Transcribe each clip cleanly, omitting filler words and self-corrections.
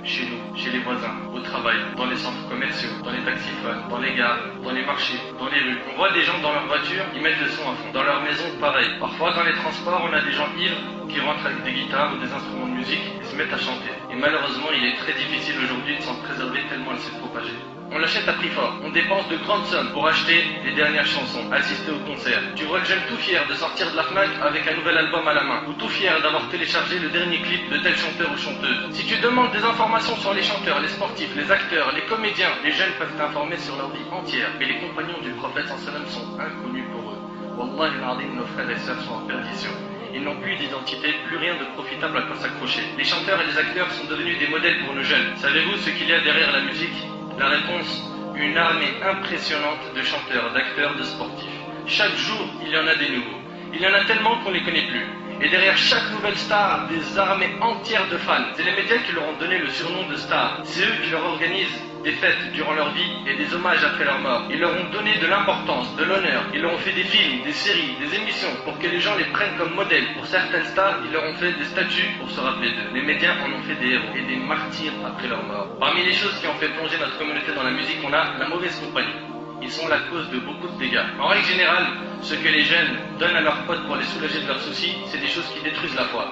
chez nous, chez les voisins, au travail, dans les centres commerciaux, dans les taxiphones, dans les gares, dans les marchés, dans les rues. On voit des gens dans leur voiture, ils mettent le son à fond. Dans leur maison, pareil. Parfois, dans les transports, on a des gens ivres qui rentrent avec des guitares ou des instruments de musique et se mettent à chanter. Et malheureusement, il est très difficile aujourd'hui de s'en préserver tellement elle s'est propagée. On l'achète à prix fort, on dépense de grandes sommes pour acheter les dernières chansons, assister au concert. Tu vois le jeune tout fier de sortir de la FNAC avec un nouvel album à la main, ou tout fier d'avoir téléchargé le dernier clip de tel chanteur ou chanteuse. Si tu demandes des informations sur les chanteurs, les sportifs, les acteurs, les comédiens, les jeunes peuvent t'informer sur leur vie entière. Mais les compagnons du prophète sallam sont inconnus pour eux. Wallahi al-azim, nos frères et sœurs sont en perdition. Ils n'ont plus d'identité, plus rien de profitable à quoi s'accrocher. Les chanteurs et les acteurs sont devenus des modèles pour nos jeunes. Savez-vous ce qu'il y a derrière la musique? La réponse, une armée impressionnante de chanteurs, d'acteurs, de sportifs. Chaque jour, il y en a des nouveaux. Il y en a tellement qu'on ne les connaît plus. Et derrière chaque nouvelle star, des armées entières de fans. C'est les médias qui leur ont donné le surnom de star. C'est eux qui leur organisent des fêtes durant leur vie et des hommages après leur mort. Ils leur ont donné de l'importance, de l'honneur. Ils leur ont fait des films, des séries, des émissions pour que les gens les prennent comme modèles. Pour certaines stars, ils leur ont fait des statues pour se rappeler d'eux. Les médias en ont fait des héros et des martyrs après leur mort. Parmi les choses qui ont fait plonger notre communauté dans la musique, on a la mauvaise compagnie. Ils sont la cause de beaucoup de dégâts. En règle générale, ce que les jeunes donnent à leurs potes pour les soulager de leurs soucis, c'est des choses qui détruisent la foi.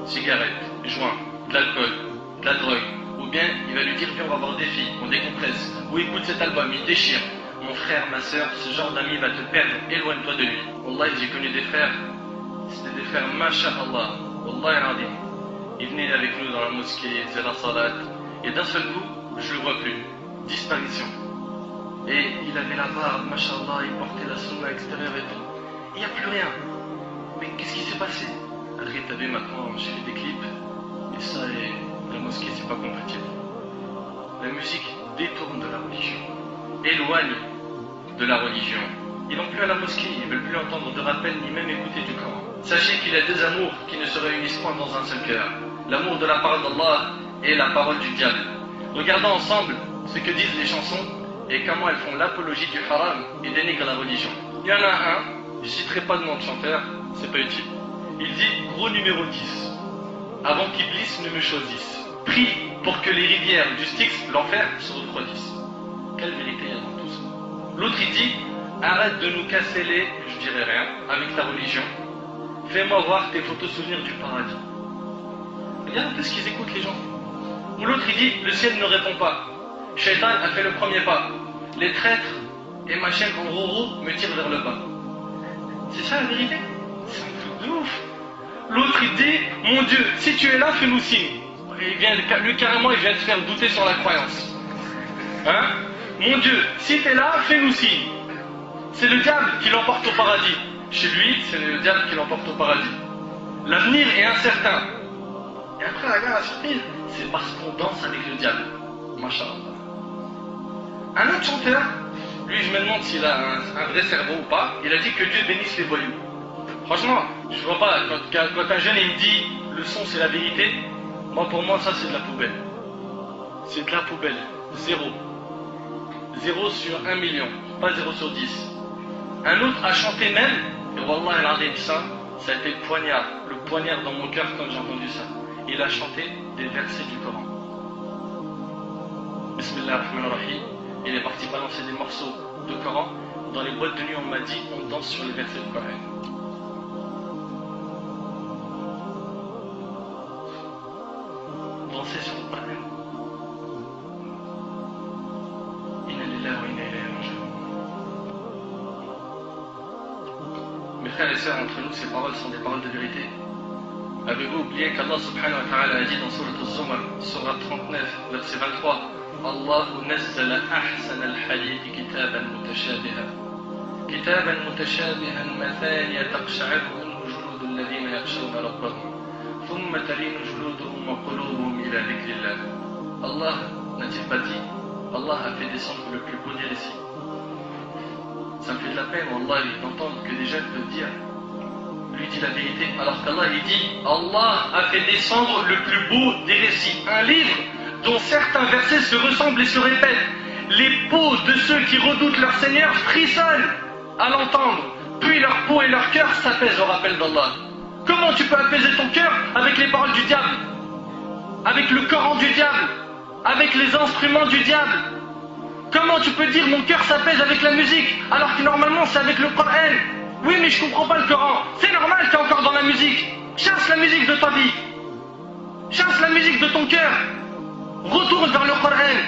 Cigarettes, joints, de l'alcool, de la drogue. Ou bien, il va lui dire, viens, on va voir des filles, on décompresse. Ou écoute cet album, il déchire. Mon frère, ma soeur, ce genre d'ami va te perdre, éloigne-toi de lui. Wallahi, j'ai connu des frères, c'était des frères, masha'Allah. Wallahi al-azim. Ils venaient avec nous dans la mosquée, ils faisaient la salat. Et d'un seul coup, je le vois plus. Disparition. Et il avait la barbe, mashallah, il portait la sunna extérieure et tout. Il n'y a plus rien. Mais qu'est-ce qui s'est passé? Al-Ghitabi, maintenant, j'ai fait des clips. Et ça, et la mosquée, c'est pas compatible. La musique détourne de la religion. Éloigne de la religion. Ils n'ont plus à la mosquée, ils ne veulent plus entendre de rappel ni même écouter du Coran. Sachez qu'il y a deux amours qui ne se réunissent point dans un seul cœur. L'amour de la parole d'Allah et la parole du diable. Regardons ensemble ce que disent les chansons et comment elles font l'apologie du haram et dénigrent la religion. Il y en a un, je ne citerai pas de nom de chanteur, c'est pas utile. Il dit gros numéro 10, avant qu'Iblis ne me choisisse. Prie pour que les rivières du Styx, l'enfer, se refroidissent. Quelle vérité il y a dans tout ça? L'autre il dit arrête de nous casser les, je dirais rien, avec ta religion. Fais-moi voir tes photos souvenirs du paradis. Regarde un peu ce qu'ils écoutent les gens. Ou l'autre il dit le ciel ne répond pas. Shaitan a fait le premier pas. Les traîtres et ma chaîne en roue me tirent vers le bas. C'est ça la vérité? C'est un truc de ouf. L'autre il dit mon Dieu, si tu es là, fais-nous signe. Lui carrément il vient te faire douter sur la croyance. Hein? Mon Dieu, si tu es là, fais-nous signe. C'est le diable qui l'emporte au paradis. Chez lui, c'est le diable qui l'emporte au paradis. L'avenir est incertain. Et après, regarde la surprise, c'est parce qu'on danse avec le diable. Masha'Allah. Un autre chanteur, lui je me demande s'il a un vrai cerveau ou pas, il a dit que Dieu bénisse les voyous. Franchement, je vois pas, quand un jeune il me dit le son c'est la vérité, moi pour moi ça c'est de la poubelle. C'est de la poubelle. Zéro. 0 sur 1 million, pas 0 sur 10. Un autre a chanté même, et Wallah al-Azim, ça a été le poignard dans mon cœur quand j'ai entendu ça. Il a chanté des versets du Coran. Bismillah ar-Rahman ar-Rahim. Il est parti balancer des morceaux de Coran. Dans les boîtes de nuit, on m'a dit on danse sur les versets du Coran. Danser sur le Coran. Mes frères et sœurs, entre nous, ces paroles sont des paroles de vérité. Avez-vous oublié qu'Allah subhanahu wa ta'ala a dit dans Surat al-Zumar, Surat 39, verset 23, Allahu nazzala ahsan al-hadith kitaban mutashabiha. Kitaban mutashabihan mathaniya taqsha'irhu minhu juludu alladhina yakhshawna rabbahum. Thumma talinu juluduhum wa qulubuhum ila dhikrillah. Allah n'a-t-il pas dit, Allah a fait descendre le plus beau des récits. Ça me fait de la peine, Wallah, d'entendre que des jeunes peuvent dire lui dit la vérité, alors qu'Allah il dit Allah a fait descendre le plus beau des récits, un livre dont certains versets se ressemblent et se répètent. Les peaux de ceux qui redoutent leur Seigneur frissonnent à l'entendre, puis leur peau et leur cœur s'apaisent au rappel d'Allah. Comment tu peux apaiser ton cœur avec les paroles du diable, avec le Coran du diable? avec les instruments du diable. Comment tu peux dire mon cœur s'apaise avec la musique alors que normalement c'est avec le Coran? Oui mais je comprends pas le Coran. C'est normal, t'es encore dans la musique. Chasse la musique de ta vie. Chasse la musique de ton cœur. Retourne vers le Coran.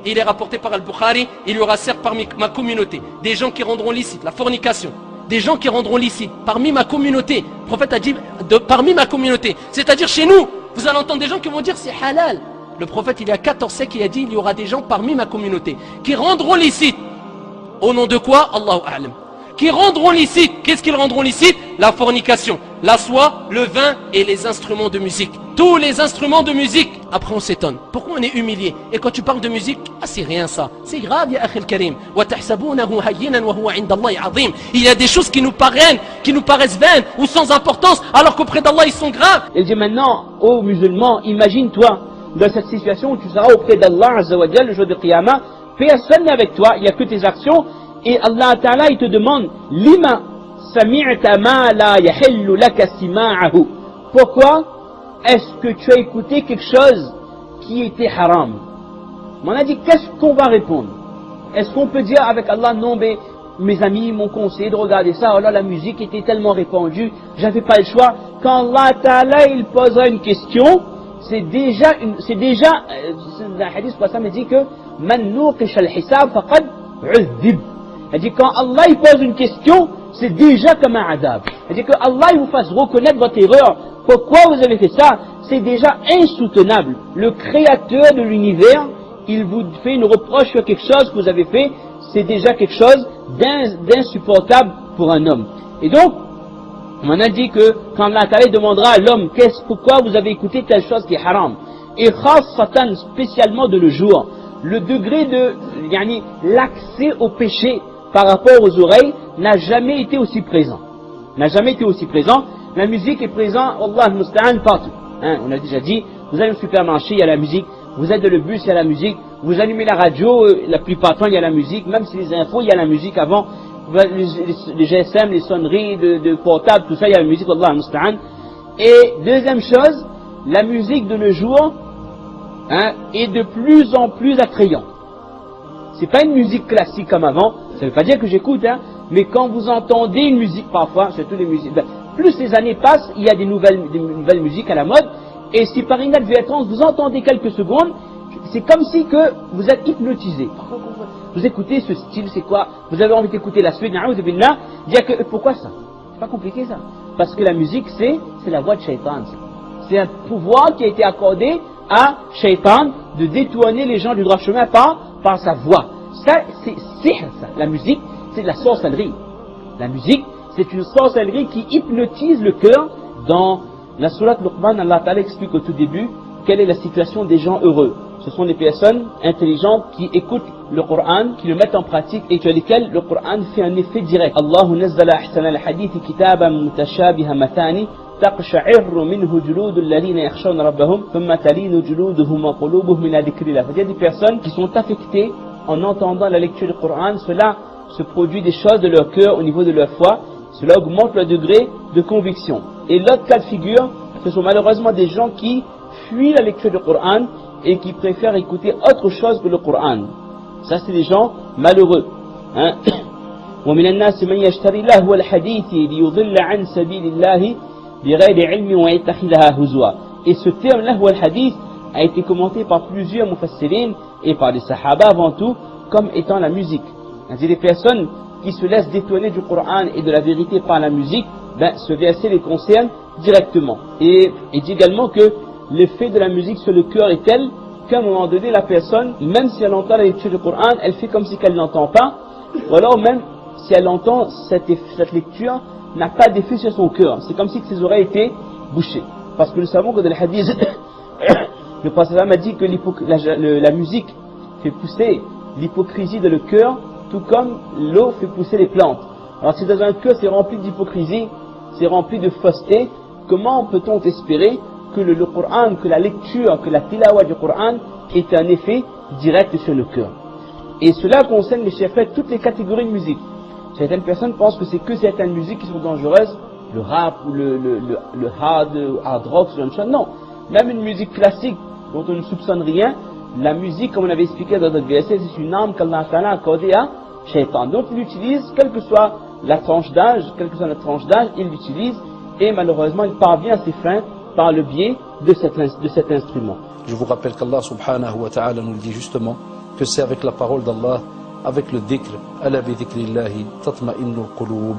Il est rapporté par Al-Bukhari, il y aura certes parmi ma communauté des gens qui rendront licite la fornication, des gens qui rendront licite parmi ma communauté. Le prophète a dit parmi ma communauté, c'est-à-dire chez nous. Vous allez entendre des gens qui vont dire c'est halal. Le prophète il y a 14 siècles il a dit il y aura des gens parmi ma communauté qui rendront licite. Au nom de quoi? Allahu A'lam. Qui rendront licite. Qu'est-ce qu'ils rendront licite? La fornication, la soie, le vin et les instruments de musique. Tous les instruments de musique. Après on s'étonne. Pourquoi on est humilié? Et quand tu parles de musique, ah c'est rien ça. C'est grave ya akhil karim. Il y a des choses qui nous paraissent vaines ou sans importance alors qu'auprès d'Allah ils sont graves. Il dit maintenant aux musulmans, imagine-toi dans cette situation où tu seras auprès d'Allah Azza wa Jalla le jour de Qiyamah, personne n'est avec toi, il n'y a que tes actions. Et Allah Ta'ala il te demande Lima sami'ta ma la yahillu laka sima'ahu. Pourquoi est-ce que tu as écouté quelque chose qui était haram? On a dit qu'est-ce qu'on va répondre? Est-ce qu'on peut dire avec Allah non mais mes amis m'ont conseillé de regarder ça, oh là la musique était tellement répandue, j'avais pas le choix. Quand Allah Ta'ala il posera une question, c'est déjà le hadith quoi ça me dit que man nuqish al-hisab faqad u'dhib. C'est-à-dire quand Allah il pose une question, c'est déjà comme un adab. C'est-à-dire que Allah il vous fasse reconnaître votre erreur. Pourquoi vous avez fait ça? C'est déjà insoutenable. Le créateur de l'univers, il vous fait une reproche sur quelque chose que vous avez fait, c'est déjà quelque chose d'insupportable pour un homme. Et donc, on a dit que quand Allah demandera à l'homme, pourquoi vous avez écouté telle chose qui est haram? Et Satan spécialement de le jour, le degré de l'accès au péché par rapport aux oreilles n'a jamais été aussi présent. N'a jamais été aussi présent. La musique est présente, Allah al-Musta'an, partout. On a déjà dit, vous allez au supermarché, il y a la musique. Vous êtes dans le bus, il y a la musique. Vous allumez la radio, la plupart du temps, il y a la musique. Même si les infos, il y a la musique avant. Les GSM, les sonneries de portable, tout ça, il y a la musique, Allah al-Musta'an. Et deuxième chose, la musique de nos jours est de plus en plus attrayante. C'est pas une musique classique comme avant. Ça veut pas dire que j'écoute, mais quand vous entendez une musique parfois, surtout les musiques, plus les années passent, il y a des nouvelles musiques à la mode, et si par inadvertance vous entendez quelques secondes, c'est comme si que vous êtes hypnotisé. Vous écoutez ce style, c'est quoi? Vous avez envie d'écouter la suite, dire que pourquoi ça? C'est pas compliqué ça. Parce que la musique c'est la voix de Shaitan. C'est un pouvoir qui a été accordé à Shaitan de détourner les gens du droit chemin par sa voix. Ça, c'est ça. La musique, c'est de la sorcellerie. La musique, c'est une sorcellerie qui hypnotise le cœur. Dans la sourate Luqman, Allah Ta'ala explique au tout début quelle est la situation des gens heureux. Ce sont des personnes intelligentes qui écoutent le Coran, qui le mettent en pratique et sur lesquelles le Coran fait un effet direct. Allahu nazzala ahsana al-hadith kitaban mutashabiha matani taqsha'irru minhu juludul ladhina yakhshawna rabbahum thumma talinu juluduhum wa qulubuhum min dhikrillah. Il y a des personnes qui sont affectées en entendant la lecture du Coran, cela se produit des choses de leur cœur au niveau de leur foi, cela augmente leur degré de conviction. Et l'autre cas de figure, ce sont malheureusement des gens qui fuient la lecture du Coran et qui préfèrent écouter autre chose que le Coran. Ça c'est des gens malheureux. ومن الناس من يشتري لهو الحديث ليضل عن سبيل الله بغير علم ويتخذها هزوا. Et ce terme lahwa al-hadith a été commenté par plusieurs mufassirin et par les sahaba avant tout comme étant la musique. C'est des personnes qui se laissent détourner du Coran et de la vérité par la musique, ce verset les concerne directement. Et il dit également que l'effet de la musique sur le cœur est tel qu'à un moment donné la personne, même si elle entend la lecture du Coran, elle fait comme si elle n'entend pas, ou alors même si elle entend cette lecture n'a pas d'effet sur son cœur. C'est comme si ses oreilles étaient bouchées. Parce que nous savons que dans le hadith, le prophète a dit que la musique fait pousser l'hypocrisie dans le cœur, tout comme l'eau fait pousser les plantes. Alors si dans un cœur c'est rempli d'hypocrisie, c'est rempli de fausseté, comment peut-on espérer que le Coran, que la lecture, que la tilawa du Coran ait un effet direct sur le cœur? Et cela concerne les chefs, toutes les catégories de musique. Certaines personnes pensent que c'est que certaines musiques qui sont dangereuses, le rap ou le hard rock, ce genre de choses. Non, même une musique classique dont on ne soupçonne rien, la musique, comme on avait expliqué dans notre verset, c'est une arme qu'Allah Ta'ala a accordée à Shaitan. Donc il l'utilise, quelle que soit la tranche d'âge, il l'utilise et malheureusement il parvient à ses fins par le biais de cet instrument. Je vous rappelle qu'Allah subhanahu wa ta'ala nous dit justement que c'est avec la parole d'Allah, avec le dhikr, ala bi dhikrillahi tatma'innul qulub.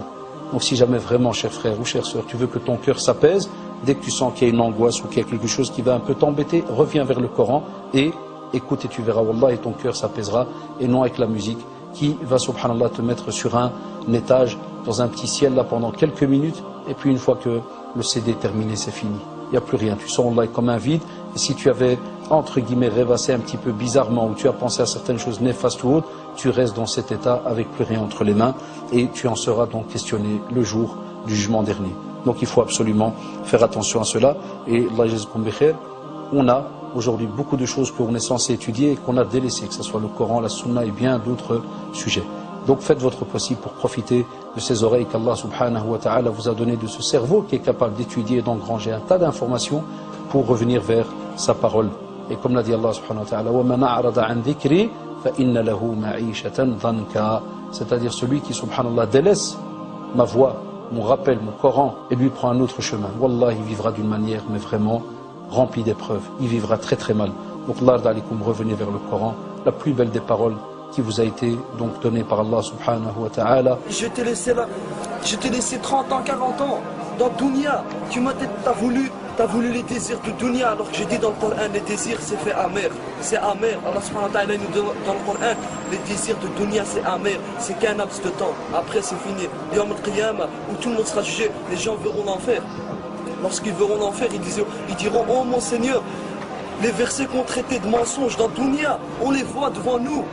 Donc si jamais vraiment, cher frère ou chère sœur, tu veux que ton cœur s'apaise, dès que tu sens qu'il y a une angoisse ou qu'il y a quelque chose qui va un peu t'embêter, reviens vers le Coran et écoute et tu verras, wallah, et ton cœur s'apaisera, et non avec la musique qui va, subhanallah, te mettre sur un étage, dans un petit ciel là pendant quelques minutes, et puis une fois que le CD est terminé, c'est fini. Il n'y a plus rien, tu sens Allah comme un vide, et si tu avais, entre guillemets, rêvassé un petit peu bizarrement, ou tu as pensé à certaines choses néfastes ou autres, tu restes dans cet état avec plus rien entre les mains, et tu en seras donc questionné le jour du jugement dernier. Donc il faut absolument faire attention à cela, et Allah yazkoum bi khair, on a aujourd'hui beaucoup de choses qu'on est censé étudier et qu'on a délaissées, que ce soit le Coran, la Sunna et bien d'autres sujets. Donc faites votre possible pour profiter de ces oreilles qu'Allah subhanahu wa ta'ala vous a donné, de ce cerveau qui est capable d'étudier et d'engranger un tas d'informations pour revenir vers sa parole. Et comme l'a dit Allah subhanahu wa ta'ala, وَمَنْ أَعْرَضَ عَنْ ذِكْرِي فَإِنَّ لَهُ مَعِيشَةً ضَنْكًا, c'est-à-dire celui qui subhanallah délaisse ma voix, mon rappel, mon Coran, et lui prend un autre chemin. Wallah, il vivra d'une manière, mais vraiment remplie d'épreuves. Il vivra très très mal. Donc, Allah d'alikum, revenez vers le Coran, la plus belle des paroles qui vous a été donc donnée par Allah subhanahu wa ta'ala. Je t'ai laissé 30 ans, 40 ans dans Dunya. T'as voulu les désirs de Dunya, alors que j'ai dit dans le Coran, les désirs c'est fait amer. C'est amer. Allah subhanahu wa ta'ala nous donne dans le Coran, les désirs de Dunya c'est amer. C'est qu'un laps de temps. Après c'est fini. Yawm al-Qiyamah, où tout le monde sera jugé, les gens verront l'enfer. Lorsqu'ils verront l'enfer, ils diront, oh mon Seigneur, les versets qu'on traitait de mensonges dans Dunya, on les voit devant nous.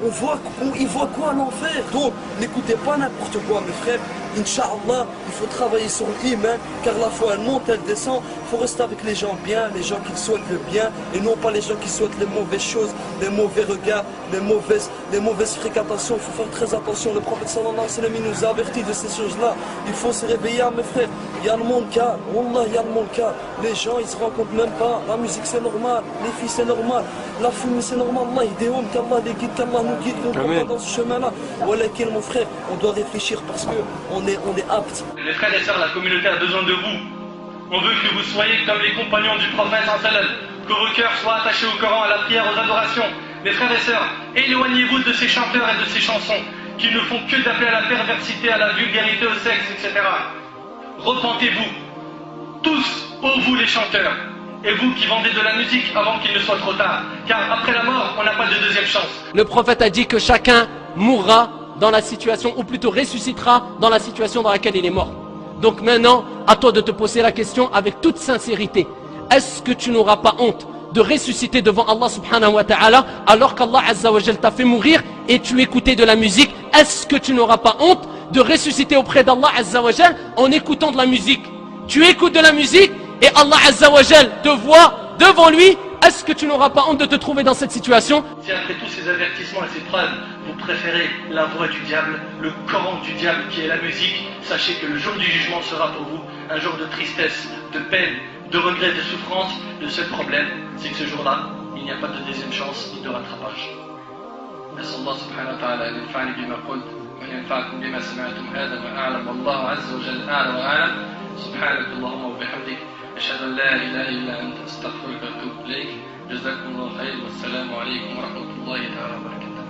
Ils voient quoi l'enfer? Donc n'écoutez pas n'importe quoi mes frères. Inch'Allah, il faut travailler sur l'iman, car la foi elle monte, elle descend. Il faut rester avec les gens bien, les gens qui souhaitent le bien, et non pas les gens qui souhaitent les mauvaises choses, les mauvais regards, les mauvaises fréquentations. Il faut faire très attention. Le prophète sallallahu alayhi wa sallam il nous a avertis de ces choses-là. Il faut se réveiller mes frères. Il y a le monde calme, Wallah, il y a le monde calme. Les gens ils se rendent compte même pas. La musique c'est normal, les filles c'est normal, la fumée c'est normal. Allah il déhomme, qu'Allah les guide, qu'Allah nous guide, qu'on ne pas dans ce chemin-là. Voilà mon frère, on doit réfléchir parce que on est apte. Les frères et sœurs, la communauté a besoin de vous. On veut que vous soyez comme les compagnons du prophète sallam, que vos cœurs soient attachés au Coran, à la prière, aux adorations. Les frères et sœurs, éloignez-vous de ces chanteurs et de ces chansons qui ne font que d'appeler à la perversité, à la vulgarité, au sexe, etc. Repentez-vous, tous, vous les chanteurs, et vous qui vendez de la musique avant qu'il ne soit trop tard, car après la mort, on n'a pas de deuxième chance. Le prophète a dit que chacun mourra dans la situation, ou plutôt ressuscitera dans la situation dans laquelle il est mort. Donc maintenant, à toi de te poser la question avec toute sincérité. Est-ce que tu n'auras pas honte de ressusciter devant Allah subhanahu wa ta'ala alors qu'Allah azza wa jal t'a fait mourir et tu écoutais de la musique? Est-ce que tu n'auras pas honte de ressusciter auprès d'Allah azza wa jal en écoutant de la musique? Tu écoutes de la musique et Allah azza wa jal te voit devant lui. Est-ce que tu n'auras pas honte de te trouver dans cette situation? Si après tous ces avertissements et ces preuves, vous préférez la voix du diable, le Coran du diable qui est la musique, sachez que le jour du jugement sera pour vous un jour de tristesse, de peine, de regret, de souffrance. Le seul problème, c'est que ce jour-là, il n'y a pas de deuxième chance ni de rattrapage. نسأل الله سبحانه وتعالى أن ينفعني بما قلت وأن ينفعكم بما سمعتم هذا وأعلم والله عز وجل أعلى وأعلم. سبحانك اللهم وبحمدك أشهد أن لا إله إلا أنت أستغفرك وأتوب إليك. جزاكم الله خير والسلام عليكم ورحمة الله تعالى وبركاته.